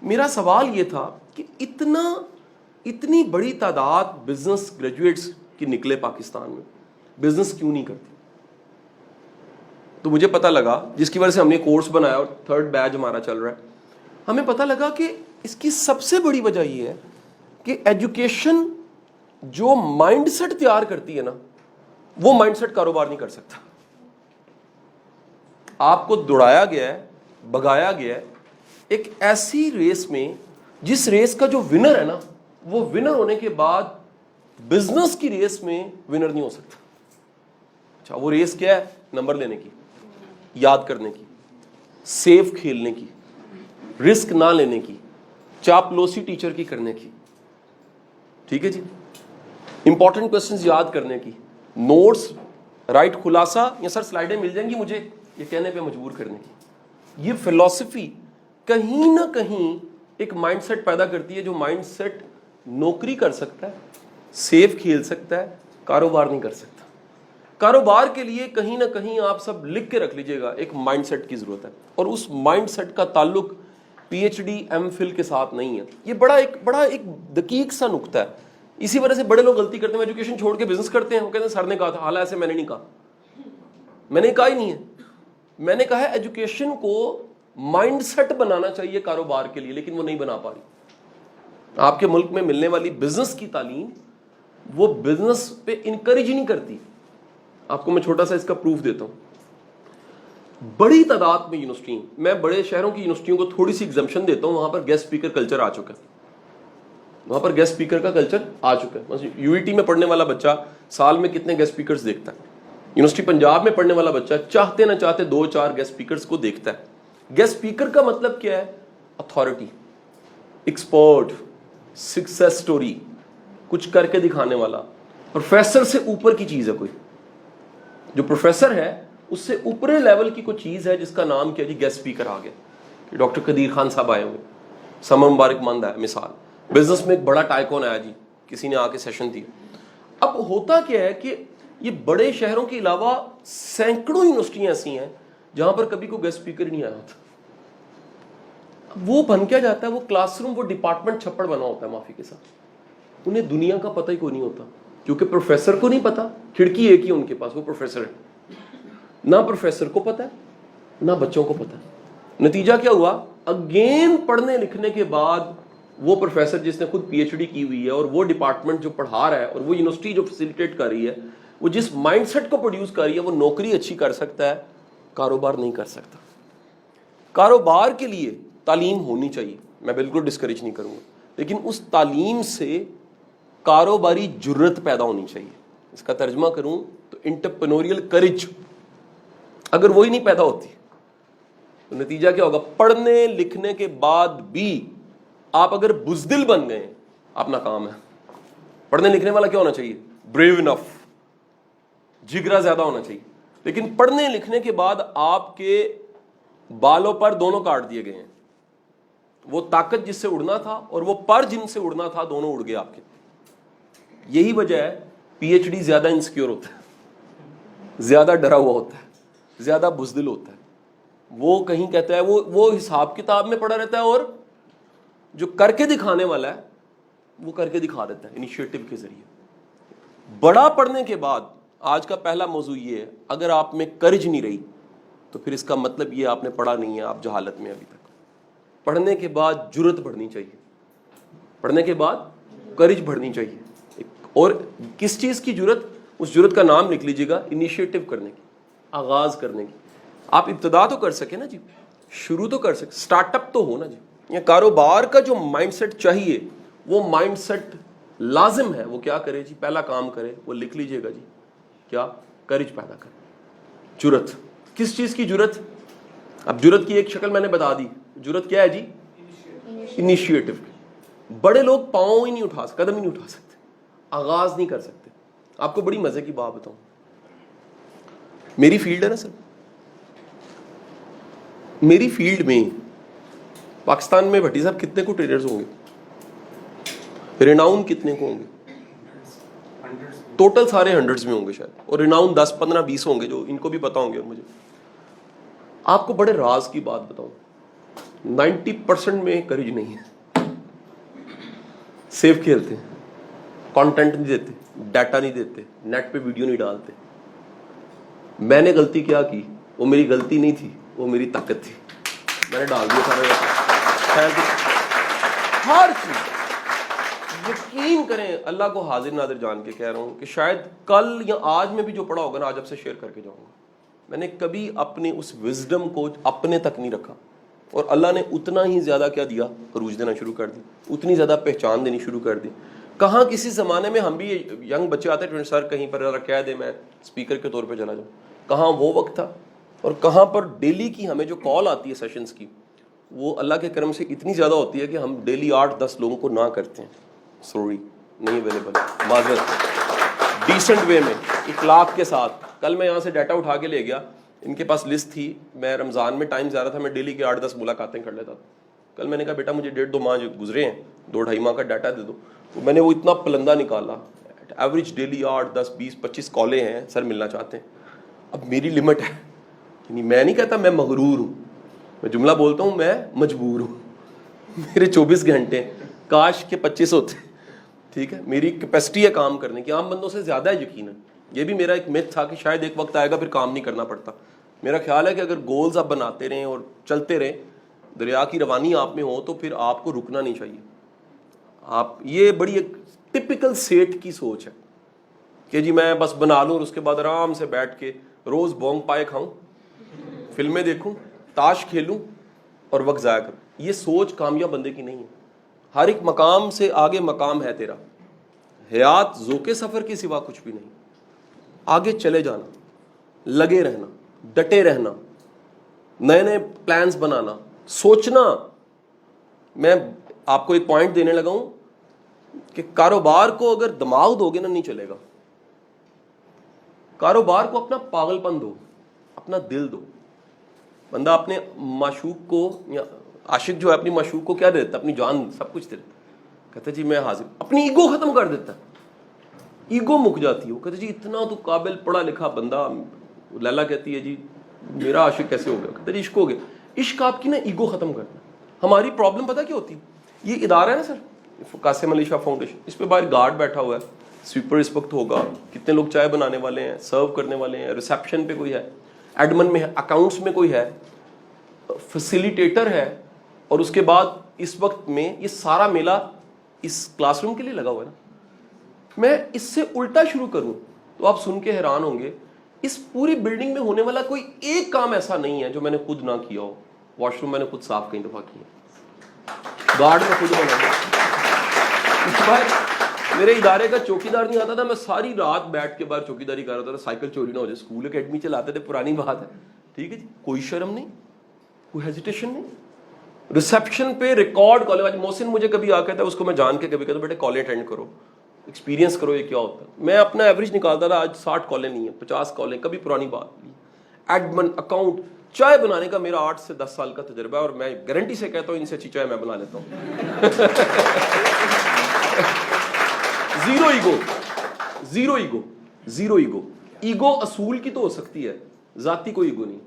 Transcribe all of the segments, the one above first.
میرا سوال یہ تھا کہ اتنی بڑی تعداد بزنس گریجویٹس کی نکلے پاکستان میں, بزنس کیوں نہیں کرتی؟ تو مجھے پتہ لگا, جس کی وجہ سے ہم نے کورس بنایا اور 3rd بیچ ہمارا چل رہا ہے, ہمیں پتہ لگا کہ اس کی سب سے بڑی وجہ یہ ہے کہ ایجوکیشن جو مائنڈ سیٹ تیار کرتی ہے نا, وہ مائنڈ سیٹ کاروبار نہیں کر سکتا. آپ کو دوڑایا گیا ہے, بگایا گیا ہے ایک ایسی ریس میں جس ریس کا جو ونر ہے نا, وہ ونر ہونے کے بعد بزنس کی ریس میں ونر نہیں ہو سکتا. اچھا, وہ ریس کیا ہے؟ نمبر لینے کی, یاد کرنے کی, سیف کھیلنے کی, رسک نہ لینے کی, چاپلوسی ٹیچر کی کرنے کی. ٹھیک ہے جی, امپورٹنٹ کوسچنز یاد کرنے کی, نوٹس رائٹ خلاصہ یا سر سلائیڈیں مل جائیں گی مجھے یہ کہنے پہ مجبور کرنے کی. یہ فلسفی کہیں نہ کہیں ایک مائنڈ سیٹ پیدا کرتی ہے جو مائنڈ سیٹ نوکری کر سکتا ہے, سیف کھیل سکتا ہے, کاروبار نہیں کر سکتا. کاروبار کے لیے کہیں نہ کہیں آپ سب لکھ کے رکھ لیجئے گا, ایک مائنڈ سیٹ کی ضرورت ہے, اور اس مائنڈ سیٹ کا تعلق P H D M Phil کے ساتھ نہیں ہے. یہ بڑا ایک دقیق سا نقطہ ہے. اسی وجہ سے بڑے لوگ غلطی کرتے ہیں, ایجوکیشن چھوڑ کے بزنس کرتے ہیں. وہ کہتے ہیں سر نے کہا تھا, حالانکہ ایسے میں نے نہیں کہا, میں نے کہا ہی نہیں ہے. میں نے کہا ہے ایجوکیشن کو مائنڈ سیٹ بنانا چاہیے کاروبار کے لیے, لیکن وہ نہیں بنا پا رہی. آپ کے ملک میں ملنے والی بزنس کی تعلیم وہ بزنس پہ انکریج نہیں کرتی. آپ کو میں چھوٹا سا اس کا پروف دیتا ہوں. بڑی تعداد میں یونیورسٹی, میں بڑے شہروں کی یونیورسٹیوں کو تھوڑی سی ایگزمپشن دیتا ہوں, وہاں پر گیسٹ اسپیکر کلچر آ چکا ہے. وہاں پر گیسٹ اسپیکر کا کلچر آ چکا ہے. یو ای ٹی میں پڑھنے والا بچہ سال میں کتنے گیسٹ اسپیکرز دیکھتا ہے؟ یونیورسٹی پنجاب میں پڑھنے والا بچہ چاہتے نہ چاہتے 2-4 گیسٹ اسپیکرز کو دیکھتا ہے. گیسٹ اسپیکر کا مطلب کیا ہے؟ اتھارٹی, ایکسپرٹ, سکسیس سٹوری, کچھ کر کے دکھانے والا. پروفیسر سے اوپر کی چیز ہے کوئی, جو پروفیسر ہے اس سے اوپر لیول کی کوئی چیز ہے جس کا نام کیا جی, گیسٹ اسپیکر آ گیا. ڈاکٹر قدیر خان صاحب آئے ہوئے, سمر مبارک مند ہے مثال. بزنس میں ایک بڑا ٹائکون آیا جی, کسی نے آ کے سیشن دی. اب ہوتا کیا ہے کہ یہ بڑے شہروں کے علاوہ سینکڑوں یونیورسٹیاں ایسی ہیں جہاں پر کبھی کوئی گیسٹ اسپیکر ہی نہیں آیا ہوتا. وہ بن کیا جاتا ہے, وہ کلاس روم, وہ ڈپارٹمنٹ چھپڑ بنا ہوتا ہے معافی کے ساتھ. انہیں دنیا کا پتہ ہی کوئی نہیں ہوتا, کیونکہ پروفیسر کو نہیں پتا, کھڑکی ایک ہی ان کے پاس, وہ پروفیسر ہے. نہ پروفیسر کو پتا ہے نہ بچوں کو پتا ہے. نتیجہ کیا ہوا؟ اگین پڑھنے لکھنے کے بعد وہ پروفیسر جس نے خود پی ایچ ڈی کی ہوئی ہے, اور وہ ڈپارٹمنٹ جو پڑھا رہا ہے, اور وہ یونیورسٹی جو فیسیلیٹیٹ کر رہی ہے, وہ جس مائنڈ سیٹ کو پروڈیوس کر رہی ہے, وہ نوکری اچھی کر سکتا ہے, کاروبار نہیں کر سکتا. کاروبار کے لیے تعلیم ہونی چاہیے, میں بالکل ڈسکریج نہیں کروں گا, لیکن اس تعلیم سے کاروباری جرت پیدا ہونی چاہیے. اس کا ترجمہ کروں تو انٹرپرینوریل کرج. اگر وہی نہیں پیدا ہوتی تو نتیجہ کیا ہوگا؟ پڑھنے لکھنے کے بعد بھی آپ اگر بزدل بن گئے, آپ ناکام ہے. پڑھنے لکھنے والا کیا ہونا چاہیے؟ بریو انف, جگرا زیادہ ہونا چاہیے. لیکن پڑھنے لکھنے کے بعد آپ کے بالوں پر دونوں کاٹ دیے گئے ہیں. وہ طاقت جس سے اڑنا تھا اور وہ پر جن سے اڑنا تھا, دونوں اڑ گئے آپ کے. یہی وجہ ہے پی ایچ ڈی زیادہ انسیکیور ہوتا ہے, زیادہ ڈرا ہوا ہوتا ہے, زیادہ بزدل ہوتا ہے. وہ کہیں کہتا ہے وہ حساب کتاب میں پڑا رہتا ہے, اور جو کر کے دکھانے والا ہے وہ کر کے دکھا دیتا ہے انیشیٹو کے ذریعے. بڑا پڑھنے کے بعد آج کا پہلا موضوع یہ ہے, اگر آپ میں کرج نہیں رہی تو پھر اس کا مطلب یہ آپ نے پڑھا نہیں ہے, آپ جہالت میں ابھی تک. پڑھنے کے بعد جرت بڑھنی چاہیے, پڑھنے کے بعد کرج بڑھنی چاہیے. اور کس چیز کی جرت؟ اس جرت کا نام لکھ لیجیے گا, انیشیٹو کرنے کی, آغاز کرنے کی. آپ ابتدا تو کر سکیں نا جی, شروع تو کر سکیں, سٹارٹ اپ تو ہو نا جی. یا کاروبار کا جو مائنڈ سیٹ چاہیے, وہ مائنڈ سیٹ لازم ہے. وہ کیا کرے جی؟ پہلا کام کرے, وہ لکھ لیجیے گا جی, کیا؟ کرج پیدا کرے, جرت. کس چیز کی جرت؟ اب جرت کی ایک شکل میں نے بتا دی. جرت کیا ہے جی؟ انیشیٹو. بڑے لوگ پاؤں ہی نہیں اٹھا سکتے, قدم ہی نہیں اٹھا سکتے, آغاز نہیں کر سکتے. آپ کو بڑی مزے کی بات بتاؤں, میری فیلڈ ہے نا سر, میری فیلڈ میں پاکستان میں بھٹی صاحب کتنے کو ٹریڈرز ہوں گے؟ ریناؤن کتنے کو ہوں گے؟ ٹوٹل سارے ہنڈریڈز میں ہوں گے شاید, اور ریناؤن 10, 15, 20 ہوں گے جو ان کو بھی پتا ہوں گے. اور مجھے آپ کو بڑے راز کی بات بتاؤں, 90% میں کریج نہیں ہے. سیف کھیلتے ہیں, کانٹینٹ نہیں دیتے, ڈیٹا نہیں دیتے, نیٹ پہ ویڈیو نہیں ڈالتے. میں نے غلطی کیا کی, وہ میری غلطی نہیں تھی, وہ میری طاقت تھی, میں نے ڈال دیا سارا. ہر چیز یقین کریں, اللہ کو حاضر ناظر جان کے کہہ رہا ہوں کہ شاید کل یا آج میں بھی جو پڑھا ہوگا نا, آج آپ سے شیئر کر کے جاؤں گا. میں نے کبھی اپنے اس وزڈم کو اپنے تک نہیں رکھا, اور اللہ نے اتنا ہی زیادہ کیا دیا, عروج دینا شروع کر دی, اتنی زیادہ پہچان دینی شروع کر دی. کہاں کسی زمانے میں ہم بھی ینگ بچے آتے ہیں, سر کہیں پر کہہ دے میں اسپیکر کے طور پہ چلا جاؤں, کہاں وہ وقت تھا, اور کہاں پر ڈیلی کی ہمیں جو کال آتی ہے سیشنز کی, وہ اللہ کے کرم سے اتنی زیادہ ہوتی ہے کہ ہم ڈیلی 8-10 لوگوں کو نہ کرتے ہیں, سوری نہیں اویلیبل, معذرت, ڈیسنٹ وے میں, اخلاق کے ساتھ. کل میں یہاں سے ڈیٹا اٹھا کے لے گیا, ان کے پاس لسٹ تھی, میں رمضان میں ٹائم زیادہ تھا, میں ڈیلی کے 8-10 ملاقاتیں کر لیتا تھا. کل میں نے کہا بیٹا مجھے 1.5-2 ماہ جو گزرے ہیں, 2-2.5 ماہ کا ڈیٹا دے دو. تو میں نے وہ اتنا پلندہ نکالا, ایوریج ڈیلی 8-10-20-25 کالیں ہیں, سر ملنا چاہتے ہیں. اب میری لمٹ ہے, یعنی میں نہیں کہتا میں مغرور ہوں, میں جملہ بولتا ہوں میں مجبور ہوں. میرے 24 گھنٹے, کاش کے 25 ہوتے, ٹھیک ہے, میری کیپیسٹی ہے کام کرنے کی, عام بندوں سے زیادہ ہے یقیناً. یہ بھی میرا ایک میتھ تھا کہ شاید ایک وقت آئے گا پھر کام نہیں کرنا پڑتا. میرا خیال ہے کہ اگر گولز آپ بناتے رہیں اور چلتے رہیں, دریا کی روانی آپ میں ہو, تو پھر آپ کو رکنا نہیں چاہیے. آپ, یہ بڑی ایک ٹپیکل سیٹ کی سوچ ہے کہ جی میں بس بنا لوں اور اس کے بعد آرام سے بیٹھ کے روز بونگ پائے کھاؤں, فلمیں دیکھوں, تاش کھیلوں اور وقت ضائع کروں. یہ سوچ کامیاب بندے کی نہیں ہے. ہر ایک مقام سے آگے مقام ہے تیرا. حیات ذوق سفر کے سوا کچھ بھی نہیں. آگے چلے جانا, لگے رہنا, ڈٹے رہنا, نئے نئے پلانز بنانا, سوچنا. میں آپ کو ایک پوائنٹ دینے لگا ہوں کہ کاروبار کو اگر دماغ دو گے نا نہیں چلے گا. کاروبار کو اپنا پاگل پن دو, اپنا دل دو. بندہ اپنے معشوق کو, یا عاشق جو ہے اپنی معشوق کو کیا دے دیتا, اپنی جان, سب کچھ دے دیتا. کہتا جی میں حاضر, اپنی ایگو ختم کر دیتا, ایگو مک جاتی ہے. وہ کہتے جی اتنا تو قابل پڑھا لکھا بندہ, لیلا کہتی ہے جی میرا عاشق کیسے ہو گیا, کہتے جی عشق ہو گیا. عشق آپ کی نا ایگو ختم کرنا. ہماری پرابلم پتہ کیا ہوتی ہے, یہ ادارہ ہے نا سر قاسم علی شاہ فاؤنڈیشن, اس پہ باہر گارڈ بیٹھا ہوا ہے, سویپر اس وقت ہوگا, کتنے لوگ چائے بنانے والے ہیں, سرو کرنے والے ہیں, ریسیپشن پہ کوئی ہے, ایڈمن میں ہے, اکاؤنٹس میں کوئی ہے, فیسیلیٹیٹر ہے, اور اس کے بعد اس وقت میں یہ سارا میلہ اس کلاس روم کے لیے لگا ہوا ہے نا. میں اس سے الٹا شروع کروں تو آپ سن کے حیران ہوں گے, اس پوری بلڈنگ میں ہونے والا کوئی ایک کام ایسا نہیں ہے جو میں نے خود نہ کیا ہو. واش روم میں نے خود صاف کئی دفعہ کیا, گارڈ میں خود بنا. اس بار میرے ادارے کا چوکیدار نہیں آتا تھا, میں ساری رات بیٹھ کے باہر چوکیداری کر رہا تھا, سائیکل چوری نہ ہو جائے. اسکول اکیڈمی چلاتے تھے, پرانی بات ہے, ٹھیک ہے جی, کوئی شرم نہیں, کوئی ہیزیٹیشن نہیں. ریسیپشن پہ ریکارڈ کال, آج محسن مجھے کبھی آ کہتا ہے, اس کو میں جان کے کبھی کہتا ہوں بیٹے کالیں اٹینڈ کرو, ایکسپیرینس کرو یہ کیا ہوتا ہے. میں اپنا ایوریج نکالتا تھا, آج 60 کالیں نہیں ہیں, 50 کالیں, کبھی پرانی بات نہیں. ایڈمن, اکاؤنٹ, چائے بنانے کا میرا 8 سے 10 سال کا تجربہ ہے, اور میں گارنٹی سے کہتا ہوں ان سے اچھی چائے میں بنا لیتا ہوں. Zero ego, zero ego, zero ego. Ego اصول کی تو ہو سکتی ہے, ذاتی کوئی ایگو نہیں.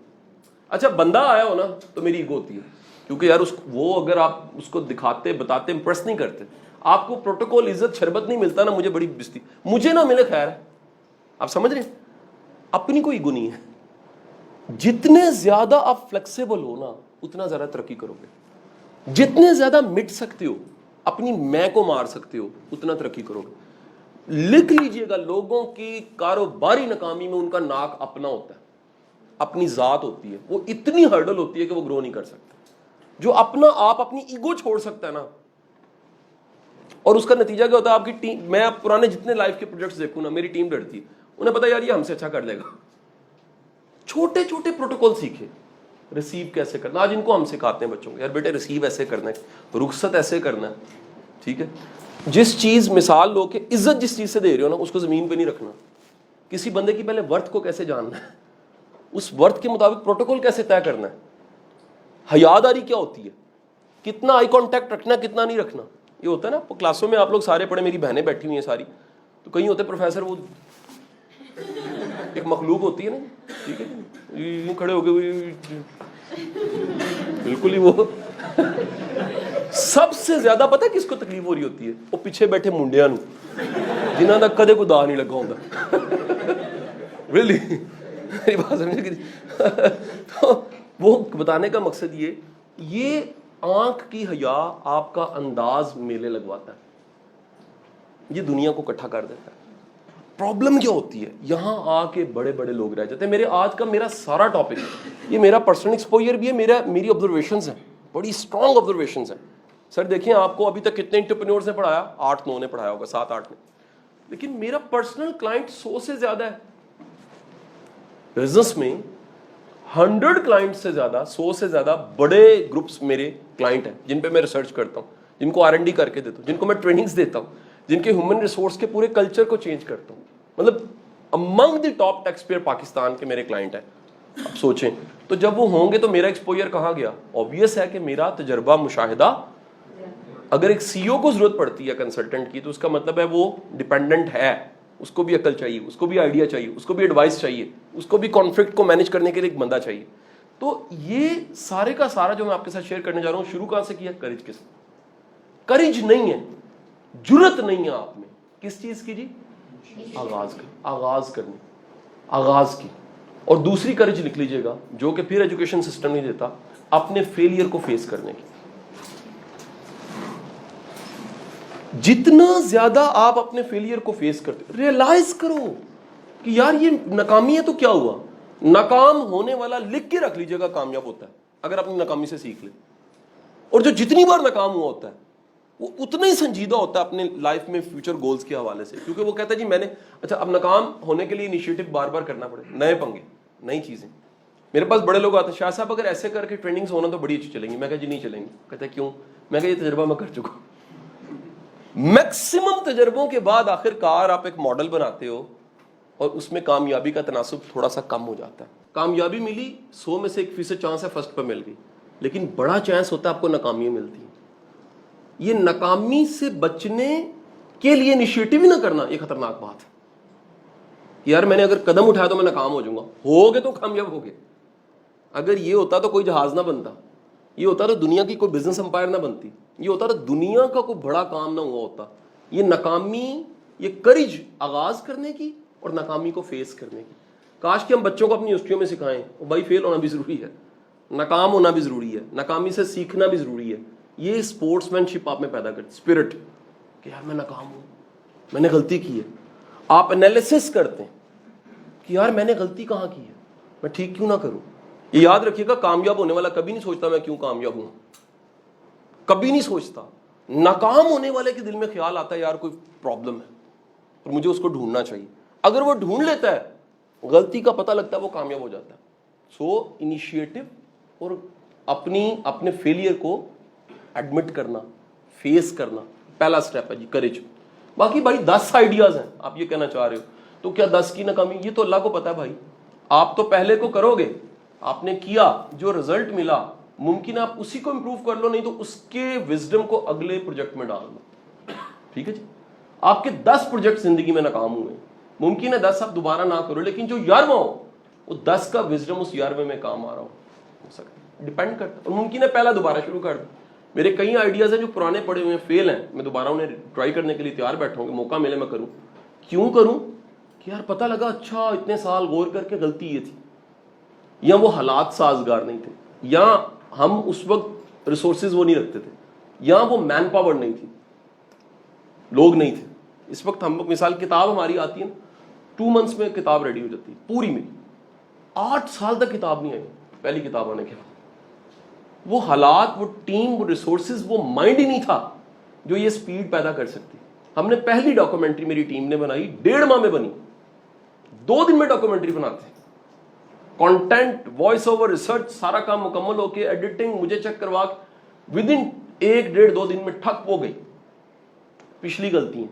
اچھا بندہ آیا ہو نا تو میری ایگو ہوتی ہے, کیونکہ یار وہ اگر آپ اس کو دکھاتے بتاتے امپریس نہیں کرتے, آپ کو پروٹوکول عزت شربت نہیں ملتا نا, مجھے بڑی بستی, مجھے نہ ملے خیر ہے. آپ سمجھ رہے ہیں, اپنی کوئی ایگو نہیں ہے. جتنے زیادہ آپ فلیکسیبل ہو نا اتنا زیادہ ترقی کرو گے. جتنے زیادہ مٹ سکتے ہو, اپنی میں کو مار سکتے ہو, اتنا ترقی کرو گے. لکھ لیجئے گا, لوگوں کی کاروباری ناکامی میں ان کا ناک اپنا ہوتا ہے, اپنی ذات ہوتی ہے, وہ اتنی ہرڈل ہوتی ہے کہ وہ گرو نہیں کر سکتے. جو اپنا آپ اپنی ایگو چھوڑ سکتا ہے نا, اور اس کا نتیجہ کیا ہوتا ہے, آپ کی ٹیم, میں آپ پرانے جتنے لائف کے پروجیکٹس دیکھوں نا, میری ٹیم ڈرتی ہے, انہیں پتا یار یہ ہم سے اچھا کر لے گا. چھوٹے چھوٹے پروٹوکول سیکھے, ریسیو کیسے کرنا, آج ان کو ہم سکھاتے ہیں بچوں کو, یار بیٹے ریسیو ایسے کرنا ہے, رخصت ایسے کرنا ہے, ٹھیک ہے. جس چیز, مثال لو کہ عزت جس چیز سے دے رہے ہو نا اس کو زمین پہ نہیں رکھنا. کسی بندے کی پہلے ورتھ کو کیسے جاننا ہے, اس ورتھ کے مطابق پروٹوکول کیسے طے کرنا ہے. حیاداری کیا ہوتی ہے, کتنا آئی کانٹیکٹ رکھنا, کتنا نہیں رکھنا. یہ ہوتا ہے نا کلاسوں میں, آپ لوگ سارے پڑھے, میری بہنیں بیٹھی ہوئی ہیں ساری, تو کہیں ہوتے پروفیسر وہ ایک مخلوق ہوتی ہے نا, ٹھیک ہے, یوں کھڑے ہو گئے بالکل ہی وہ سب سے زیادہ پتہ کس کو تکلیف ہو رہی ہوتی ہے؟ وہ پیچھے بیٹھے منڈیاں نو جنہاں دا کدے کوئی دا نہیں لگا ہوندا. ریلی میری بات سمجھے کہ تو وہ بتانے کا مقصد یہ آنکھ کی حیا آپ کا انداز میلے لگواتا ہے, یہ دنیا کو اکٹھا کر دیتا ہے. پرابلم کیا ہوتی ہے؟ یہاں آ کے بڑے بڑے لوگ رہ جاتے ہیں. میرے آج کا میرا سارا ٹاپک یہ میرا پرسنل ایکسپوجر بھی ہے, میری آبزرویشنز ہیں, بڑی اسٹرانگ آبزرویشنز ہیں. سر دیکھیں آپ کو ابھی تک کتنے انٹرپرینیورز نے پڑھایا؟ 8-9 نے پڑھایا ہوگا, 7-8 نے. لیکن میرا پرسنل کلائنٹ 100 سے زیادہ ہے. بزنس میں 100 کلائنٹ سے زیادہ, 100 سے زیادہ بڑے گروپس میرے کلائنٹ ہیں جن پہ میں ریسرچ کرتا ہوں, جن کو R&D کر کے دیتا ہوں, جن کو میں ٹریننگز دیتا ہوں, جن کے ہیومن ریسورس کے پورے کلچر کو چینج کرتا ہوں. مطلب among the top tax payer Pakistan کے میرے کلائنٹ ہیں. اب سوچیں تو جب وہ ہوں گے تو میرا ایکسپوجر کہاں گیا؟ آبویس ہے کہ میرا تجربہ, مشاہدہ. اگر ایک CEO کو ضرورت پڑتی ہے کنسلٹنٹ کی تو اس کا مطلب ہے وہ ڈیپینڈنٹ ہے, اس کو بھی عقل چاہیے, اس کو بھی آئیڈیا چاہیے, اس کو بھی ایڈوائس چاہیے, اس کو بھی کانفلکٹ کو مینیج کرنے کے لیے ایک بندہ چاہیے. تو یہ سارے کا سارا جو میں آپ کے ساتھ شیئر کرنے جا رہا ہوں, شروع کہاں سے کیا؟ کریج کے ساتھ. کریج نہیں ہے, جرت نہیں ہے آپ میں. کس چیز کی جی؟ آغاز کی. اور دوسری کریج لکھ لیجئے گا جو کہ پھر ایجوکیشن سسٹم نہیں دیتا, اپنے فیلئر کو فیس کرنے کی. جتنا زیادہ آپ اپنے فیلئر کو فیس کرتے, ریئلائز کرو کہ یار یہ ناکامی ہے تو کیا ہوا. ناکام ہونے والا لکھ کے رکھ لیجئے گا کامیاب ہوتا ہے اگر اپنی ناکامی سے سیکھ لے. اور جو جتنی بار ناکام ہوا ہوتا ہے وہ اتنا ہی سنجیدہ ہوتا ہے اپنے لائف میں فیوچر گولز کے حوالے سے, کیونکہ وہ کہتا ہے جی میں نے اچھا اب ناکام ہونے کے لیے انیشیٹو بار بار کرنا پڑے, نئے پنگے, نئی چیزیں. میرے پاس بڑے لوگ آتے ہیں, شاہ صاحب اگر ایسے کر کے ٹریننگز ہونا تو بڑی اچھی چلیں گی. میں کہا جی نہیں چلیں گی. کہتے ہیں کیوں؟ میں کہا یہ تجربہ میں کر چکا ہوں. میکسیمم تجربوں کے بعد آخر کار آپ ایک ماڈل بناتے ہو اور اس میں کامیابی کا تناسب تھوڑا سا کم ہو جاتا ہے. کامیابی ملی 100 میں سے 1% چانس ہے فرسٹ پہ مل گئی, لیکن بڑا چانس ہوتا ہے آپ کو ناکامیاں ملتی ہیں. یہ ناکامی سے بچنے کے لیے انیشیٹو ہی نہ کرنا یہ خطرناک بات ہے. یار میں نے اگر قدم اٹھایا تو میں ناکام ہو جاؤں گا, ہو گے تو کامیاب ہو گے. اگر یہ ہوتا تو کوئی جہاز نہ بنتا, یہ ہوتا تو دنیا کی کوئی بزنس امپائر نہ بنتی, یہ ہوتا تو دنیا کا کوئی بڑا کام نہ ہوا ہوتا. یہ ناکامی, یہ کریج آغاز کرنے کی اور ناکامی کو فیس کرنے کی. کاش کہ ہم بچوں کو اپنی ہسٹریوں میں سکھائیں بھائی فیل ہونا بھی ضروری ہے, ناکام ہونا بھی ضروری ہے, ناکامی سے سیکھنا بھی ضروری ہے. یہ اسپورٹس مین شپ آپ میں پیدا کرتی, اسپرٹ کہ یار میں ناکام ہوں, میں نے غلطی کی ہے. آپ انالیسس کرتے ہیں کہ یار میں نے غلطی کہاں کی ہے, میں ٹھیک کیوں نہ کروں. یہ یاد رکھیے گا, کامیاب ہونے والا کبھی نہیں سوچتا میں کیوں کامیاب ہوں, کبھی نہیں سوچتا. ناکام ہونے والے کے دل میں خیال آتا ہے یار کوئی پرابلم ہے اور مجھے اس کو ڈھونڈنا چاہیے. اگر وہ ڈھونڈ لیتا ہے, غلطی کا پتہ لگتا ہے, وہ کامیاب ہو جاتا ہے. سو انیشیٹو اور اپنے فیلئر کو ایڈمٹ کرنا, فیس کرنا, پہلا سٹیپ ہے جی کریج. باقی بھائی 10 آئیڈیاز ہیں, آپ یہ کہنا چاہ رہے ہو تو کیا 10 کی ناکامی, یہ تو اللہ کو پتا ہے بھائی. آپ تو پہلے کو کرو گے, آپ نے کیا, جو رزلٹ ملا ممکن ہے آپ اسی کو امپروو کر لو, نہیں تو اس کے وزڈم کو اگلے پروجیکٹ میں ڈال دو. ٹھیک ہے جی. آپ کے 10 پروجیکٹ زندگی میں ناکام ہوئے, ممکن ہے 10 آپ دوبارہ نہ کرو, لیکن جو 11واں ہو وہ 10 کا وزڈم اس 11ویں میں کام آ رہا ہو سکتا ہے, ڈیپینڈ کرتا ہے. اور ممکن ہے پہلا دوبارہ شروع کر دو. میرے کئی آئیڈیاز ہیں جو پرانے پڑے ہوئے ہیں, فیل ہیں, میں دوبارہ انہیں ٹرائی کرنے کے لیے تیار بیٹھا ہوں کہ موقع ملے میں کروں. کیوں کروں؟ کہ یار پتہ لگا اچھا اتنے سال غور کر کے غلطی یہ تھی, یا وہ حالات سازگار نہیں تھے, یا ہم اس وقت ریسورسز وہ نہیں رکھتے تھے, یا وہ مین پاور نہیں تھی, لوگ نہیں تھے. اس وقت ہم مثال کتاب ہماری آتی ہے 2 منتھس میں کتاب ریڈی ہو جاتی ہے پوری میری. 8 سال تک کتاب نہیں آئی پہلی کتاب آنے کے بعد. وہ حالات, وہ ٹیم, وہ ریسورسز, وہ مائنڈ ہی نہیں تھا جو یہ سپیڈ پیدا کر سکتی. ہم نے پہلی ڈاکومنٹری میری ٹیم نے بنائی 1.5 ماہ میں بنی, 2 دن میں ڈاکومنٹری بناتے ہیں. کانٹینٹ, وائس اوور, ریسرچ, سارا کام مکمل ہو کے, ایڈیٹنگ مجھے چیک کروا کے ود ان 1-1.5-2 دن میں ٹھپ ہو گئی. پچھلی غلطیاں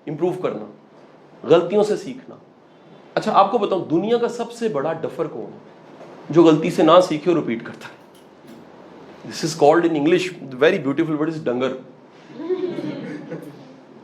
امپروو کرنا, غلطیوں سے سیکھنا. اچھا آپ کو بتاؤں دنیا کا سب سے بڑا ڈفر کون ہے جو غلطی سے نہ سیکھے اور ریپیٹ کرتا ہے؟ This is called in English, very beautiful word is ڈنگر.